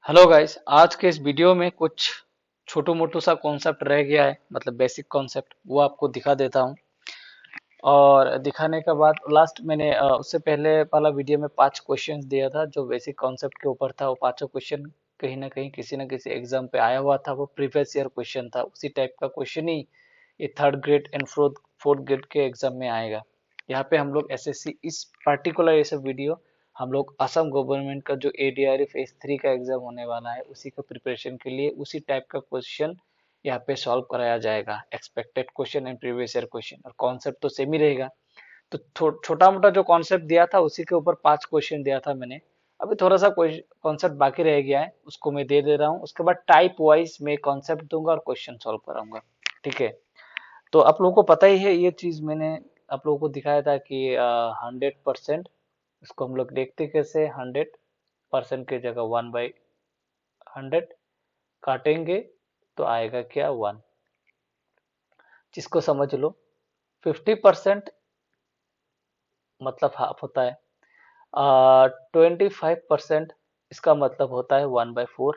Hello guys, आज के इस वीडियो में कुछ छोटू मोटू सा कॉन्सेप्ट रह गया है, मतलब बेसिक कॉन्सेप्ट वो आपको दिखा देता हूँ। और दिखाने के बाद लास्ट मैंने उससे पहले वाला वीडियो में 5 क्वेश्चंस दिया था जो बेसिक कॉन्सेप्ट के ऊपर था। वो पांचों क्वेश्चन कहीं ना कहीं किसी न किसी एग्जाम पे आया हुआ था। वो प्रीवियस ईयर क्वेश्चन था, उसी टाइप का क्वेश्चन ही ये third grade and fourth grade के एग्जाम में आएगा। यहाँ पे हम लोग एसएससी इस पर्टिकुलर ये सब वीडियो हम लोग असम गवर्नमेंट का जो एडीआरएफ फेज 3 का एग्जाम होने वाला है उसी का प्रिपरेशन के लिए उसी टाइप का क्वेश्चन यहाँ पे सॉल्व कराया जाएगा। Expected question and previous year question, और कॉन्सेप्ट तो सेम ही रहेगा। तो छोटा मोटा जो कॉन्सेप्ट दिया था उसी के ऊपर 5 क्वेश्चन दिया था मैंने। अभी थोड़ा सा कॉन्सेप्ट बाकी रह गया है, उसको मैं दे दे रहा हूँ। उसके बाद टाइप वाइज मैं कॉन्सेप्ट दूंगा और क्वेश्चन सॉल्व कराऊंगा। ठीक है, तो आप लोगों को पता ही है ये चीज मैंने आप लोगों को दिखाया था कि 100%। इसको हम लोग देखते कैसे, 100% की जगह 1/100 काटेंगे तो आएगा क्या, 1। जिसको समझ लो 50% मतलब हाफ होता है। 25% इसका मतलब होता है 1/4।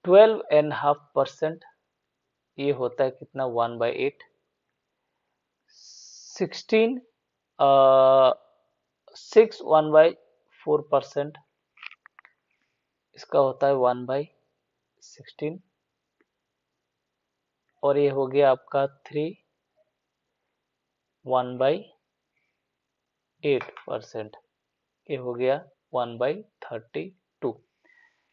12.5% ये होता है कितना, 1/8। 16 6 1/4% इसका होता है 1/16। और ये हो गया आपका 3 1/8%। ये हो गया 1/32।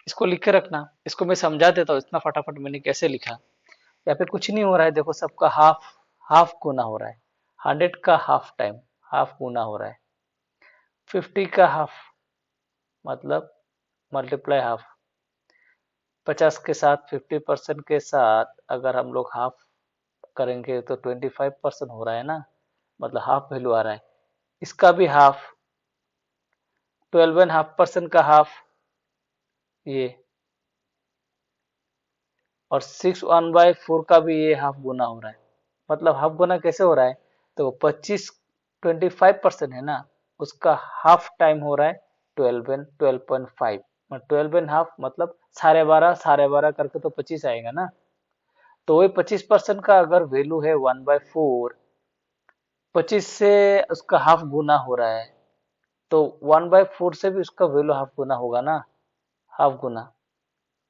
इसको लिख के रखना। इसको मैं समझा देता हूँ इतना फटाफट मैंने कैसे लिखा। यहाँ पे कुछ नहीं हो रहा है, देखो सबका हाफ हाफ गुना हो रहा है। 100 का हाफ टाइम हाफ गुना हो रहा है। 50 का हाफ मतलब मल्टीप्लाई हाफ। 50 के साथ 50% के साथ अगर हम लोग हाफ करेंगे तो 25% हो रहा है ना, मतलब हाफ वैल्यू आ रहा है। इसका भी हाफ, 12.5% का हाफ ये, और 6 1/4 का भी ये हाफ गुना हो रहा है। मतलब हाफ गुना कैसे हो रहा है, तो 25% है ना, उसका हाफ टाइम हो रहा है 12.5। 12.5 मतलब 12.5 करके तो 25 आएगा ना। तो वही 25% का अगर वैल्यू है 1/4, 25 से उसका हाफ गुना हो रहा है, तो 1/4 से भी उसका वैल्यू हाफ गुना होगा ना, हाफ गुना।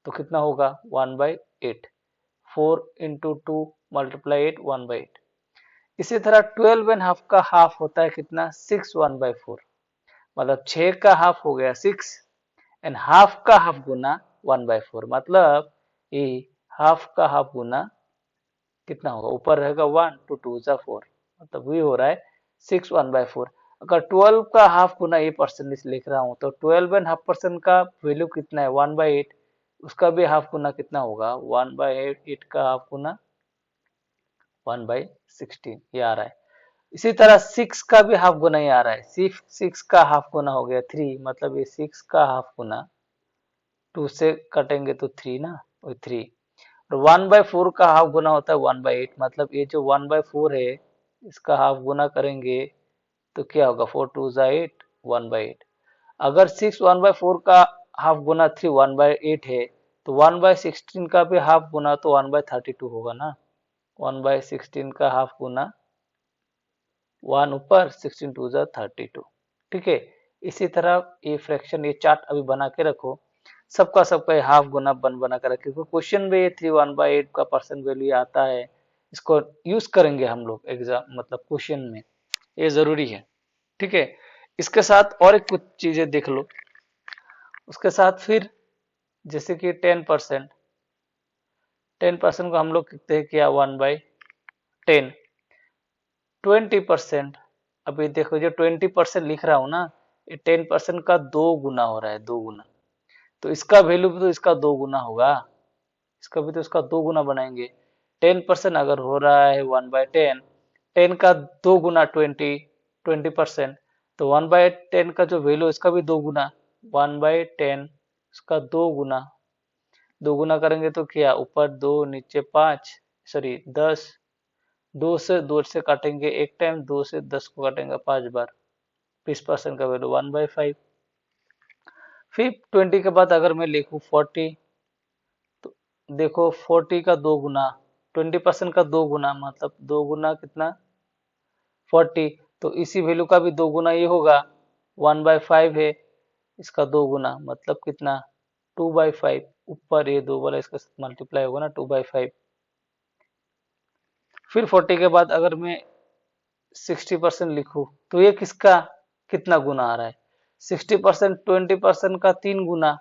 तो कितना होगा, 1/8। 4 × 2 मल्टीप्लाई 8, 1/8। इसी तरह 12.5 का हाफ होता है कितना, 6 1/4। मतलब 6 का हाफ हो गया 6, एंड हाफ का हाफ गुना 1/4। मतलब ये हाफ का हाफ गुना कितना होगा, ऊपर रहेगा 1, 2 2 जा 4, मतलब वही हो रहा है 6 1/4। अगर 12 का हाफ गुना ये परसेंटेज लिख रहा हूँ तो 12.5% का वैल्यू कितना है, 1/8। उसका भी हाफ गुना कितना होगा, 1/8 का हाफ गुना 1/16 ये आ रहा है। इसी तरह 6 का भी हाफ गुना ही आ रहा है। 6 का हाफ गुना हो गया 3, मतलब ये 6 का हाफ गुना 2 से कटेंगे तो 3 ना, वो 3। और 1/4 का हाफ गुना होता है 1/8, मतलब ये जो 1/4 है इसका हाफ गुना करेंगे तो क्या होगा, 4 2 जा 8, 1/8। अगर 6 1/4 का हाफ गुना 3 1/8 है, तो 1/16 का भी हाफ गुना तो 1/32 होगा ना। 1/16 का हाफ गुना 1 ऊपर, 16 2 जा 32। ठीक है, इसी तरह ये फ्रैक्शन ये चार्ट अभी बना के रखो। सबका सबका ये हाफ गुना बना कर रखे, क्योंकि क्वेश्चन में ये 3 1/8 का परसेंट वैल्यू आता है। इसको यूज करेंगे हम लोग एग्जाम मतलब क्वेश्चन में, ये जरूरी है। ठीक है, इसके साथ और एक कुछ चीजें देख लो। उसके साथ फिर जैसे कि 10%, 10% को हम लोग लिखते हैं क्या, 1/10। 20%, अभी देखो जो 20% लिख रहा हूं ना, ये 10% का 2 गुना हो रहा है, 2 गुना। तो इसका वैल्यू भी तो इसका 2 गुना होगा, इसका भी तो इसका 2 गुना बनाएंगे। 10% अगर हो रहा है 1/10, 10 का 2 गुना 20%। तो 1/10 का जो वैल्यू इसका भी 2 गुना, 1/10 इसका 2 गुना। 2 गुना करेंगे तो क्या, ऊपर 2 नीचे 5, सॉरी 10। 2 से काटेंगे एक टाइम, 2 से 10 को काटेंगे 5 बार। 20% का वैल्यू 1/5। फिर 20 के बाद अगर मैं लिखूं 40, तो देखो 40 का 2 गुना, 20% का 2 गुना, मतलब 2 गुना कितना, 40। तो इसी वैल्यू का भी 2 गुना ये होगा, 1/5 है, इसका 2 गुना मतलब कितना, 2/5। ऊपर ये 2 वाला इसका मल्टीप्लाई होगा ना, 2/5। फिर 40 के बाद अगर मैं 60% लिखूं, तो ये किसका कितना गुना आ रहा है, 60% 20% का 3 गुना।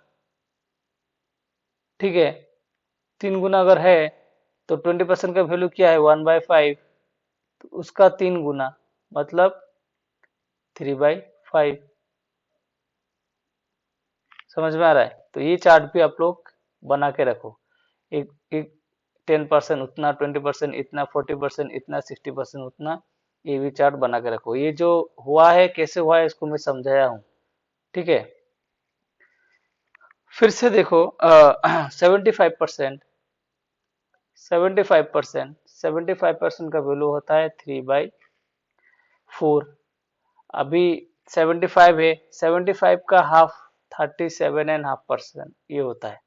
ठीक है, 3 गुना अगर है, तो 20% का वैल्यू क्या है, 1/5, तो उसका 3 गुना मतलब 3/5। समझ में आ रहा है? तो ये चार्ट भी आप लोग बना के रखो। एक एक 10% उतना, 20% इतना, 40% इतना, 60% उतना, ये भी चार्ट बना के रखो। ये जो हुआ है कैसे हुआ है इसको मैं समझाया हूँ। ठीक है, फिर से देखो 75%, 75% का वैल्यू होता है 3/4। अभी 75 है, 75 का हाफ 37.5% ये होता है।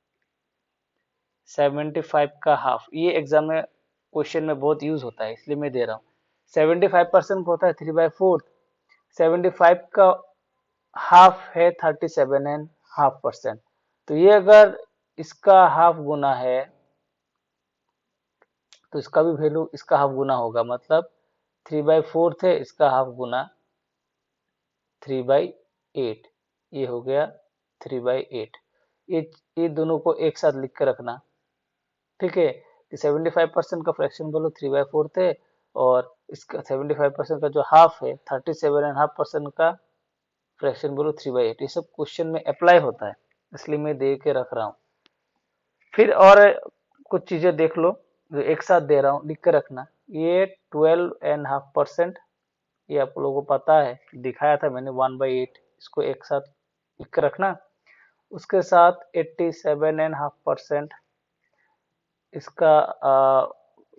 75 का हाफ, ये एग्जाम में क्वेश्चन में बहुत यूज होता है, इसलिए मैं दे रहा हूँ। 75% होता है 3/4, 75 का हाफ है 37.5%। तो ये अगर इसका हाफ गुना है, तो इसका भी वैल्यू इसका हाफ गुना होगा, मतलब 3/4 थे, इसका हाफ गुना 3/8, ये हो गया 3/8। ये ये दोनों को एक साथ लिख कर रखना। ठीक है, कि 75% का फ्रैक्शन बोलो 3/4 थे, और इसका 75% का जो हाफ है 37.5% का फ्रैक्शन बोलो 3/8। ये सब क्वेश्चन में अप्लाई होता है, इसलिए मैं दे के रख रहा हूँ। फिर और कुछ चीजें देख लो जो एक साथ दे रहा हूँ, लिख के रखना। ये 12.5%, ये आप लोगों को पता है, दिखाया था मैंने 1/8, इसको एक साथ लिख के रखना। उसके साथ 87.5%, इसका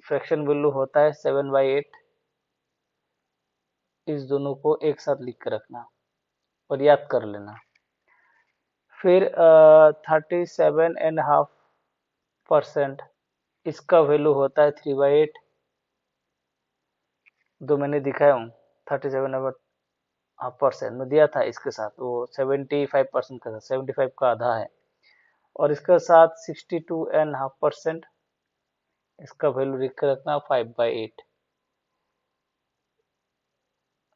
फ्रैक्शन वैल्यू होता है 7/8। इस दोनों को एक साथ लिख के रखना और याद कर लेना। फिर 37.5%, इसका वैल्यू होता है 3/8, जो मैंने दिखाया हूँ। 37.5% में दिया था, इसके साथ वो 75% का था, 75 का आधा है। और इसके साथ 62.5%, इसका वैल्यू लिख के रखना 5/8।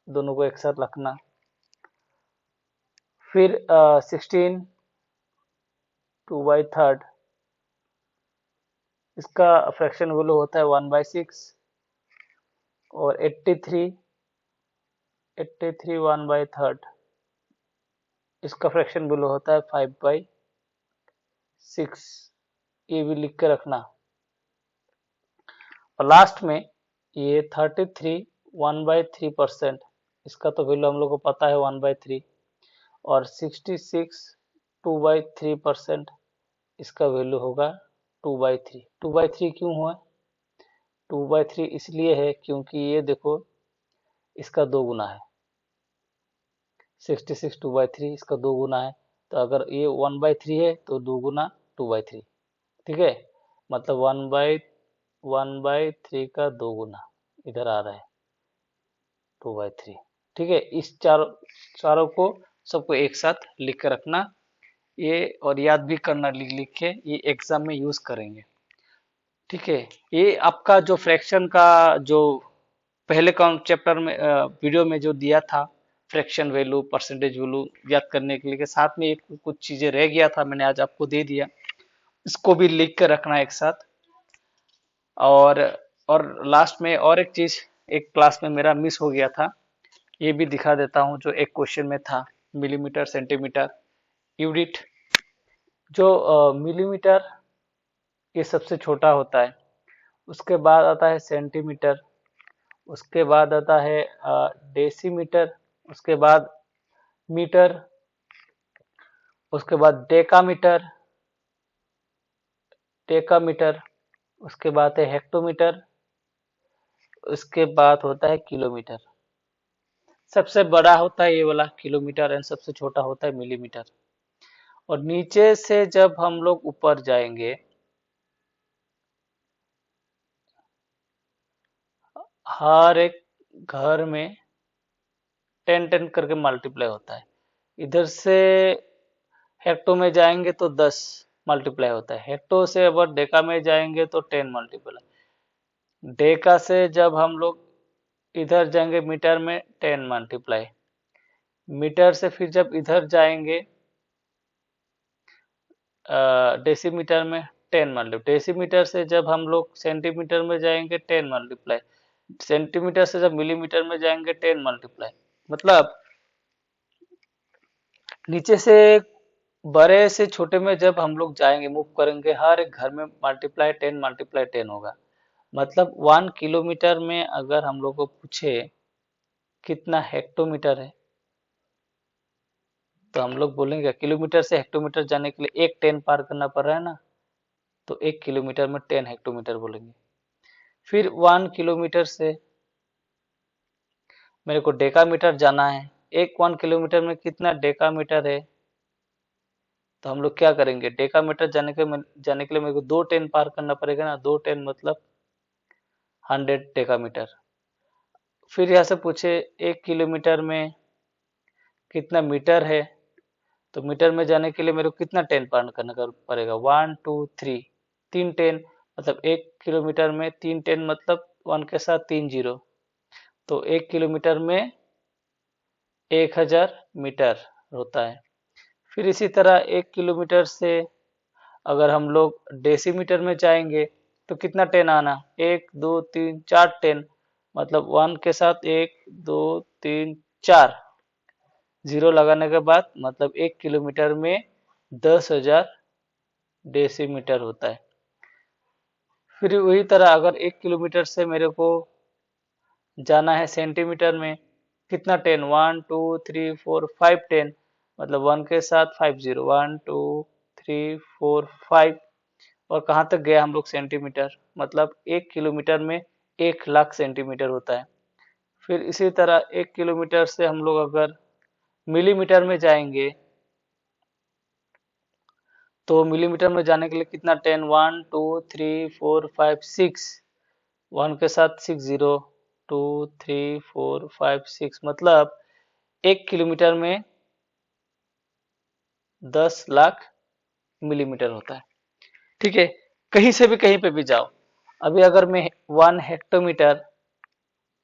दोनों को एक साथ रखना। फिर 16 2/3, इसका फ्रैक्शन वैल्यू होता है 1/6। और 83 1/3, इसका फ्रैक्शन वैल्यू होता है 5/6। ये भी लिख के रखना। और लास्ट में ये 33 1/3%, इसका तो वैल्यू हम लोग को पता है 1/3। और 66 2/3%, इसका वैल्यू होगा 2/3। 2/3 क्यों हुआ, 2/3 इसलिए है क्योंकि ये देखो इसका 2 गुना है, 66 2/3 इसका 2 गुना है। तो अगर ये 1/3 है तो 2 गुना 2/3। ठीक है, मतलब 1/3 का 2 गुना इधर आ रहा है 2/3। ठीक है, इस चारों चारों को सबको एक साथ लिख कर रखना, ये और याद भी करना लिख लिख के, ये एग्जाम में यूज करेंगे। ठीक है, ये आपका जो फ्रैक्शन का जो पहले चैप्टर में वीडियो में जो दिया था, फ्रैक्शन वैल्यू परसेंटेज वैल्यू याद करने के लिए, के साथ में एक कुछ चीजें रह गया था, मैंने आज आपको दे दिया, इसको भी लिख कर रखना एक साथ। और और लास्ट में और एक चीज, एक क्लास में मेरा मिस हो गया था, ये भी दिखा देता हूँ, जो एक क्वेश्चन में था, मिलीमीटर सेंटीमीटर यूनिट। जो मिलीमीटर ये सबसे छोटा होता है, उसके बाद आता है सेंटीमीटर, उसके बाद आता है डेसीमीटर, उसके बाद मीटर, उसके बाद डेकामीटर, डेकामीटर, उसके बाद है हेक्टोमीटर, उसके बाद होता है किलोमीटर। सबसे बड़ा होता है ये वाला किलोमीटर, एंड सबसे छोटा होता है मिलीमीटर। और नीचे से जब हम लोग ऊपर जाएंगे, हर एक घर में 10-10 करके मल्टीप्लाई होता है। इधर से हेक्टो में जाएंगे तो 10 मल्टीप्लाई होता है। हेक्टो से अगर डेका में जाएंगे तो 10 मल्टीप्लाई। डेका से जब हम लोग इधर जाएंगे मीटर में 10 मल्टीप्लाई। मीटर से फिर जब इधर जाएंगे डेसीमीटर में 10 मल्टीप्लाई। डेसीमीटर से जब हम लोग सेंटीमीटर में जाएंगे 10 मल्टीप्लाई। सेंटीमीटर से जब मिलीमीटर में जाएंगे 10 मल्टीप्लाई। मतलब नीचे से बड़े से छोटे में जब हम लोग जाएंगे, मूव करेंगे, हर एक घर में मल्टीप्लाई 10 होगा। मतलब 1 किलोमीटर में अगर हम लोग को पूछे कितना हेक्टोमीटर है, तो हम लोग बोलेंगे किलोमीटर से हेक्टोमीटर जाने के लिए एक 10 पार करना पड़ रहा है ना, तो 1 किलोमीटर में 10 हेक्टोमीटर बोलेंगे। फिर 1 किलोमीटर से मेरे को डेकामीटर जाना है। 1 किलोमीटर में कितना डेकामीटर है, तो हम लोग क्या करेंगे, डेकामीटर जाने के लिए मेरे को 2 10 पार करना पड़ेगा ना। 2 10 मतलब 100 डेकामीटर। फिर यहाँ से पूछे 1 किलोमीटर में कितना मीटर है, तो मीटर में जाने के लिए मेरे को कितना 10 पार करना पड़ेगा, 1 2 3, 3 10। मतलब 1 किलोमीटर में 3 10 मतलब 1 के साथ 3 जीरो, तो 1 किलोमीटर में 1000 मीटर होता है। फिर इसी तरह 1 किलोमीटर से अगर हम लोग डेसीमीटर में जाएंगे तो कितना 10 आना, 1 2 3 4 10। मतलब 1 के साथ 1 2 3 4 जीरो लगाने के बाद मतलब 1 किलोमीटर में 10,000 डेसीमीटर होता है। फिर वही तरह अगर 1 किलोमीटर से मेरे को जाना है सेंटीमीटर में, कितना 10, 1 2 3 4 5 10। मतलब 1 के साथ 5 जीरो, 1 2 3 4 5। और कहाँ तक गया हम लोग सेंटीमीटर, मतलब 1 किलोमीटर में 1 लाख सेंटीमीटर होता है। फिर इसी तरह 1 किलोमीटर से हम लोग अगर मिलीमीटर में जाएंगे, तो मिलीमीटर में जाने के लिए कितना 10, 1 2 3 4 5 6। 1 के साथ 6 जीरो, 2 3 4 5 6। मतलब 1 किलोमीटर में 10 लाख मिलीमीटर होता है। ठीक है, कहीं से भी कहीं पे भी जाओ। अभी अगर मैं 1 हेक्टोमीटर,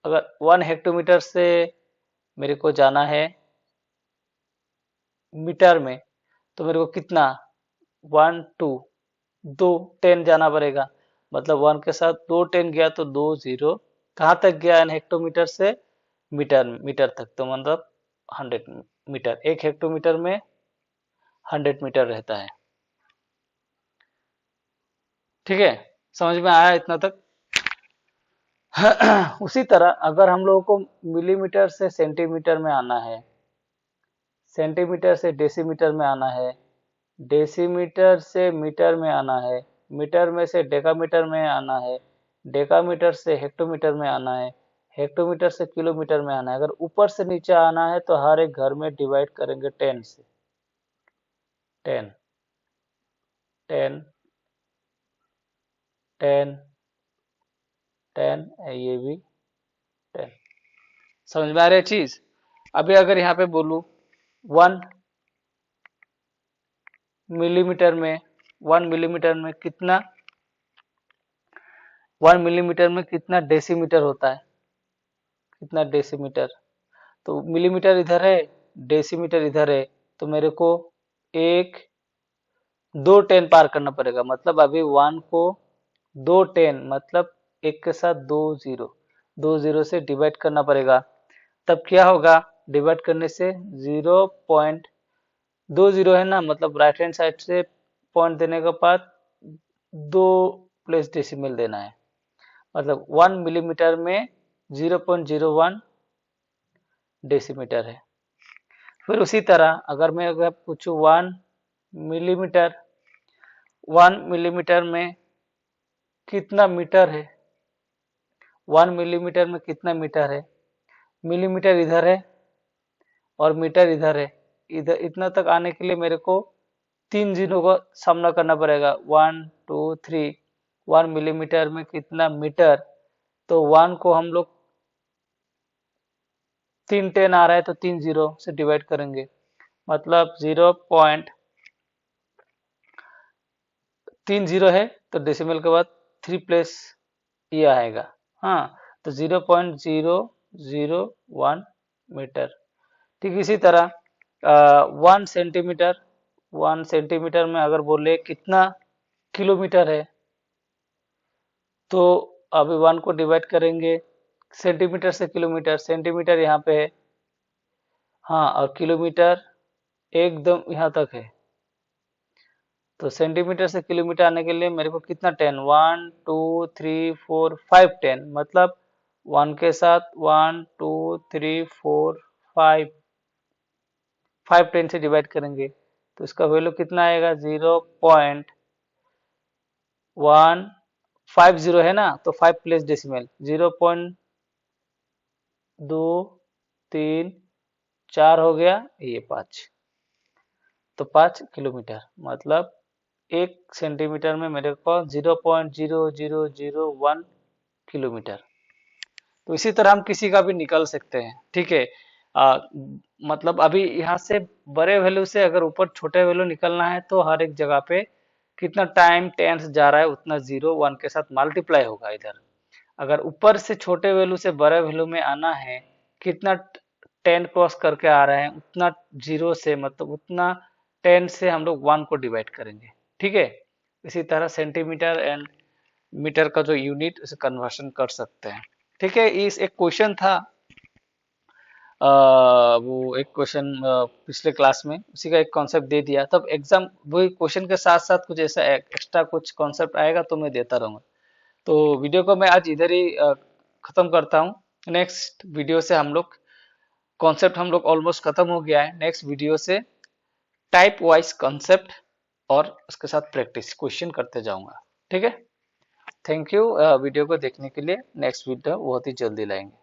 अगर 1 हेक्टोमीटर से मेरे को जाना है मीटर में, तो मेरे को कितना 1 2 2 10 जाना पड़ेगा। मतलब 1 के साथ 2 10 गया तो 2 जीरो, कहाँ तक गया हेक्टोमीटर से मीटर मीटर तक, तो मतलब 100 मीटर। 1 हेक्टोमीटर में 100 मीटर रहता है। ठीक है, समझ में आया इतना तक? उसी तरह अगर हम लोगों को मिलीमीटर से सेंटीमीटर में आना है, सेंटीमीटर से डेसीमीटर में आना है, डेसीमीटर से मीटर में आना है, मीटर में से डेकामीटर में आना है, डेकामीटर से हेक्टोमीटर में आना है, हेक्टोमीटर से किलोमीटर में आना है। अगर ऊपर से नीचे आना है तो हर एक घर में डिवाइड करेंगे 10 से। 10 10 10 10, ये भी 10। समझ में आ रही है चीज? अभी अगर यहाँ पे बोलूं 1 मिलीमीटर में, 1 मिलीमीटर में कितना, 1 मिलीमीटर में कितना डेसीमीटर होता है, कितना डेसीमीटर। तो मिलीमीटर इधर है, डेसीमीटर इधर है, तो मेरे को एक 2 10 पार करना पड़ेगा। मतलब अभी 1 को 2 10 मतलब 1 के साथ 2 जीरो, 2 जीरो से डिवाइड करना पड़ेगा। तब क्या होगा, डिवाइड करने से 0.2 जीरो है ना, मतलब राइट हैंड साइड से पॉइंट देने के बाद 2 प्लेस डेसिमल देना है। मतलब 1 मिलीमीटर में 0.01 डेसीमीटर है। फिर उसी तरह अगर पूछूं 1 मिलीमीटर, 1 मिलीमीटर में कितना मीटर है, 1 मिलीमीटर में कितना मीटर है, मिलीमीटर इधर है और मीटर इधर है। इधर इतना तक आने के लिए मेरे को 3 जीरो का सामना करना पड़ेगा, 1 2 3। 1 मिलीमीटर में कितना मीटर, तो 1 को हम लोग 3 10 आ रहा है तो 3 जीरो से डिवाइड करेंगे, मतलब 3 जीरो है तो डेसिमल के बाद 3 प्लस ये आएगा। हाँ, तो 0.001 मीटर। ठीक इसी तरह 1 सेंटीमीटर, 1 सेंटीमीटर में अगर बोले कितना किलोमीटर है, तो अभी 1 को डिवाइड करेंगे सेंटीमीटर से किलोमीटर, सेंटीमीटर यहाँ पे है, हाँ, और किलोमीटर एकदम यहाँ तक है। तो सेंटीमीटर से किलोमीटर आने के लिए मेरे को कितना 10, 1 2 3 4 5 10, मतलब 1 के साथ 1 2 3 4 5 5 10 से डिवाइड करेंगे तो इसका वैल्यू कितना आएगा, 0.150 है ना, तो 5 प्लस डेसिमल 0.234 हो गया, ये 5, तो 5 किलोमीटर, मतलब 1 सेंटीमीटर में मेरे को 0.0001 किलोमीटर। तो इसी तरह हम किसी का भी निकाल सकते हैं, ठीक है। मतलब अभी यहाँ से बड़े वैल्यू से अगर ऊपर छोटे वैल्यू निकलना है तो हर एक जगह पे कितना टाइम टेंस जा रहा है उतना 0 1 के साथ मल्टीप्लाई होगा इधर। अगर ऊपर से छोटे वैल्यू से बड़े वैल्यू में आना है, कितना 10 क्रॉस करके आ रहे हैं उतना जीरो से, मतलब उतना 10 से हम लोग 1 को डिवाइड करेंगे, ठीक है। इसी तरह सेंटीमीटर एंड मीटर का जो यूनिट उसे कन्वर्शन कर सकते हैं, ठीक है। इस एक क्वेश्चन था, वो एक क्वेश्चन पिछले क्लास में उसी का एक कॉन्सेप्ट दे दिया, तब एग्जाम वही क्वेश्चन के साथ साथ कुछ ऐसा एक्स्ट्रा कुछ कॉन्सेप्ट आएगा तो मैं देता रहूंगा। तो वीडियो को मैं आज इधर ही खत्म करता हूँ। नेक्स्ट वीडियो से हम लोग कॉन्सेप्ट हम लोग ऑलमोस्ट खत्म हो गया है, नेक्स्ट वीडियो से टाइप वाइज कॉन्सेप्ट और उसके साथ प्रैक्टिस क्वेश्चन करते जाऊंगा, ठीक है। थैंक यू वीडियो को देखने के लिए। नेक्स्ट वीडियो बहुत ही जल्दी लाएंगे।